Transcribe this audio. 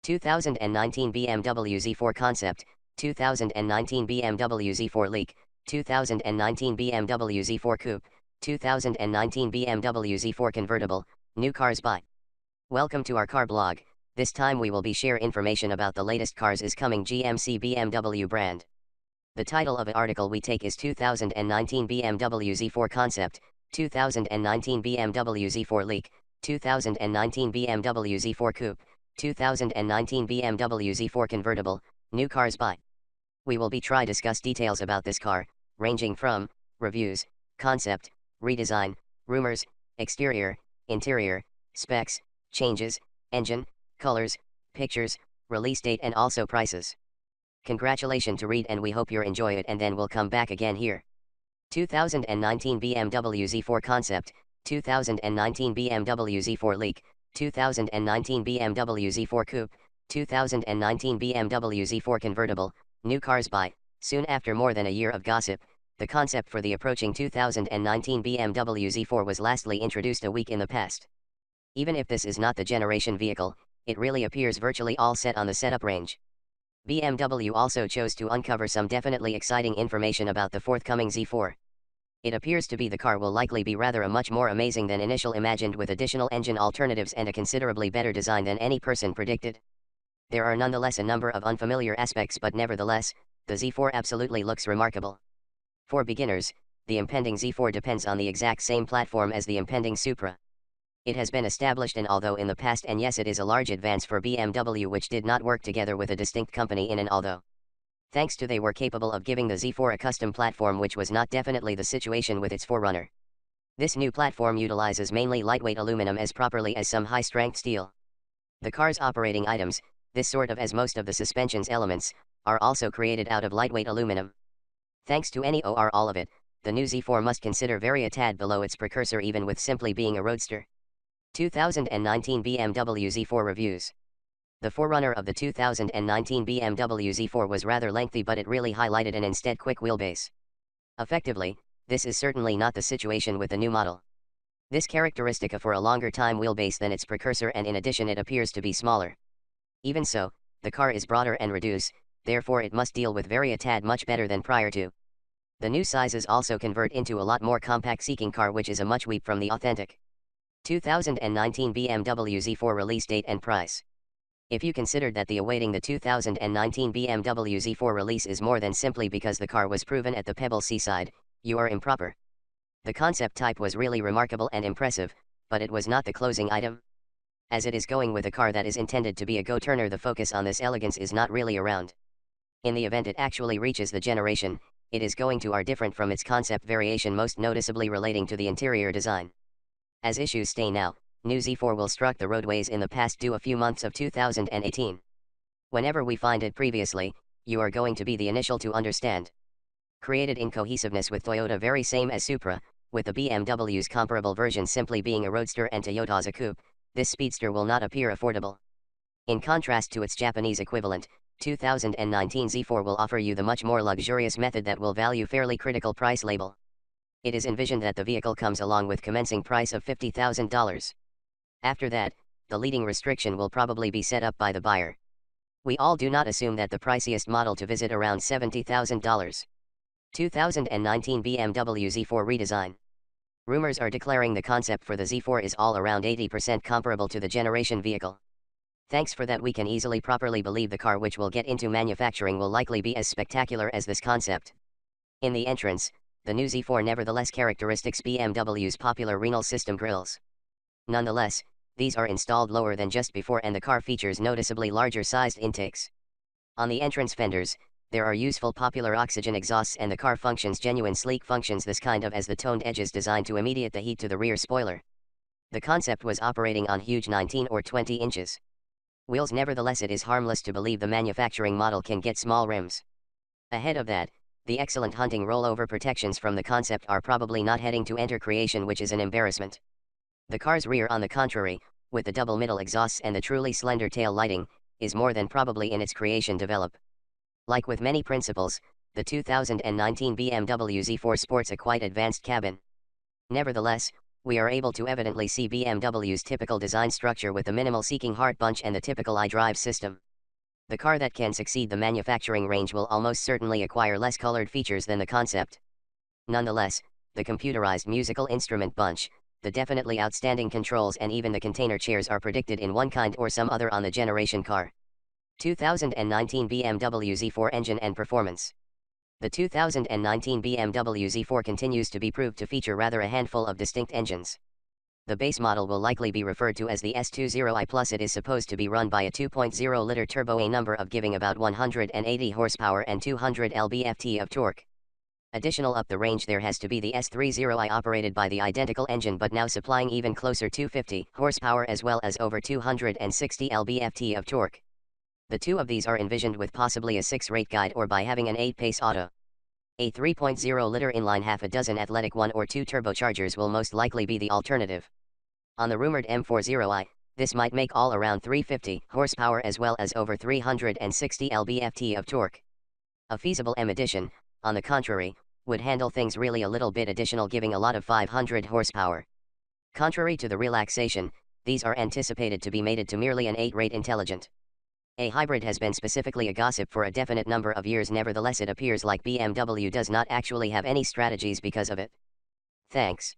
2019 BMW Z4 concept, 2019 BMW Z4 leak, 2019 BMW Z4 coupe, 2019 BMW Z4 convertible, new cars by. Welcome to our car blog. This time we will be share information about the latest cars is coming GMC BMW brand. The title of the article we take is 2019 BMW Z4 concept, 2019 BMW Z4 leak, 2019 BMW Z4 coupe, 2019 BMW Z4 convertible, new cars by. We will be try discuss details about this car, ranging from reviews, concept, redesign, rumors, exterior, interior, specs, changes, engine, colors, pictures, release date and also prices. Congratulations to read and we hope you enjoy it and then we'll come back again here. 2019 BMW Z4 concept, 2019 BMW Z4 leak, 2019 BMW Z4 coupe, 2019 BMW Z4 convertible, new cars by. Soon after more than a year of gossip, the concept for the approaching 2019 BMW Z4 was lastly introduced a week in the past. Even if this is not the generation vehicle, it really appears virtually all set on the setup range. BMW also chose to uncover some definitely exciting information about the forthcoming Z4. It appears to be the car will likely be rather a much more amazing than initial imagined with additional engine alternatives and a considerably better design than any person predicted. There are nonetheless a number of unfamiliar aspects but nevertheless, the Z4 absolutely looks remarkable. For beginners, the impending Z4 depends on the exact same platform as the impending Supra. It has been established and although in the past and yes it is a large advance for BMW which did not work together with a distinct company in and although. Thanks to they were capable of giving the Z4 a custom platform which was not definitely the situation with its forerunner. This new platform utilizes mainly lightweight aluminum as properly as some high-strength steel. The car's operating items, this sort of as most of the suspension's elements, are also created out of lightweight aluminum. Thanks to any or all of it, the new Z4 must consider very a tad below its precursor even with simply being a roadster. 2019 BMW Z4 reviews. The forerunner of the 2019 BMW Z4 was rather lengthy but it really highlighted an instead quick wheelbase. Effectively, this is certainly not the situation with the new model. This characteristic for a longer time wheelbase than its precursor and in addition it appears to be smaller. Even so, the car is broader and reduced, therefore it must deal with very a tad much better than prior to. The new sizes also convert into a lot more compact seeking car which is a much leap from the authentic 2019 BMW Z4 release date and price. If you considered that the awaiting the 2019 BMW Z4 release is more than simply because the car was proven at the Pebble Seaside, you are improper. The concept type was really remarkable and impressive, but it was not the closing item. As it is going with a car that is intended to be a go-turner, the focus on this elegance is not really around. In the event it actually reaches the generation, it is going to are different from its concept variation most noticeably relating to the interior design. As issues stay now, new Z4 will struck the roadways in the past due a few months of 2018. Whenever we find it previously, you are going to be the initial to understand. Created in cohesiveness with Toyota very same as Supra, with the BMW's comparable version simply being a roadster and Toyota's a coupe, this speedster will not appear affordable. In contrast to its Japanese equivalent, 2019 Z4 will offer you the much more luxurious method that will value fairly critical price label. It is envisioned that the vehicle comes along with commencing price of $50,000. After that, the leading restriction will probably be set up by the buyer. We all do not assume that the priciest model to visit around $70,000. 2019 BMW Z4 redesign. Rumors are declaring the concept for the Z4 is all around 80% comparable to the generation vehicle. Thanks for that we can easily properly believe the car which will get into manufacturing will likely be as spectacular as this concept. In the entrance, the new Z4 nevertheless characteristics BMW's popular Renal system grilles. Nonetheless, these are installed lower than just before and the car features noticeably larger sized intakes. On the entrance fenders, there are useful popular oxygen exhausts and the car functions genuine sleek functions this kind of as the toned edges designed to immediate the heat to the rear spoiler. The concept was operating on huge 19 or 20 inches. Wheels nevertheless it is harmless to believe the manufacturing model can get small rims. Ahead of that, the excellent hunting rollover protections from the concept are probably not heading to enter creation which is an embarrassment. The car's rear on the contrary, with the double middle exhausts and the truly slender tail lighting, is more than probably in its creation develop. Like with many principles, the 2019 BMW Z4 sports a quite advanced cabin. Nevertheless, we are able to evidently see BMW's typical design structure with the minimal seeking heart bunch and the typical iDrive system. The car that can succeed the manufacturing range will almost certainly acquire less colored features than the concept. Nonetheless, the computerized musical instrument bunch, the definitely outstanding controls and even the container chairs are predicted in one kind or some other on the generation car. 2019 BMW Z4 engine and performance. The 2019 BMW Z4 continues to be proved to feature rather a handful of distinct engines. The base model will likely be referred to as the S20i Plus. It is supposed to be run by a 2.0-liter turbo, a number of giving about 180 horsepower and 200 lb-ft of torque. Additional up the range there has to be the S30i operated by the identical engine but now supplying even closer to 50 horsepower as well as over 260 lb-ft of torque. The two of these are envisioned with possibly a 6-rate guide or by having an 8-pace auto. A 3.0-liter inline half a dozen athletic 1 or 2 turbochargers will most likely be the alternative. On the rumored m40i, this might make all around 350 horsepower as well as over 360 lb-ft of torque. A feasible M edition, on the contrary, would handle things really a little bit additional, giving a lot of 500 horsepower. Contrary to the relaxation, these are anticipated to be mated to merely an 8-rate intelligent. A hybrid has been specifically a gossip for a definite number of years. Nevertheless, it appears like BMW does not actually have any strategies because of it. Thanks.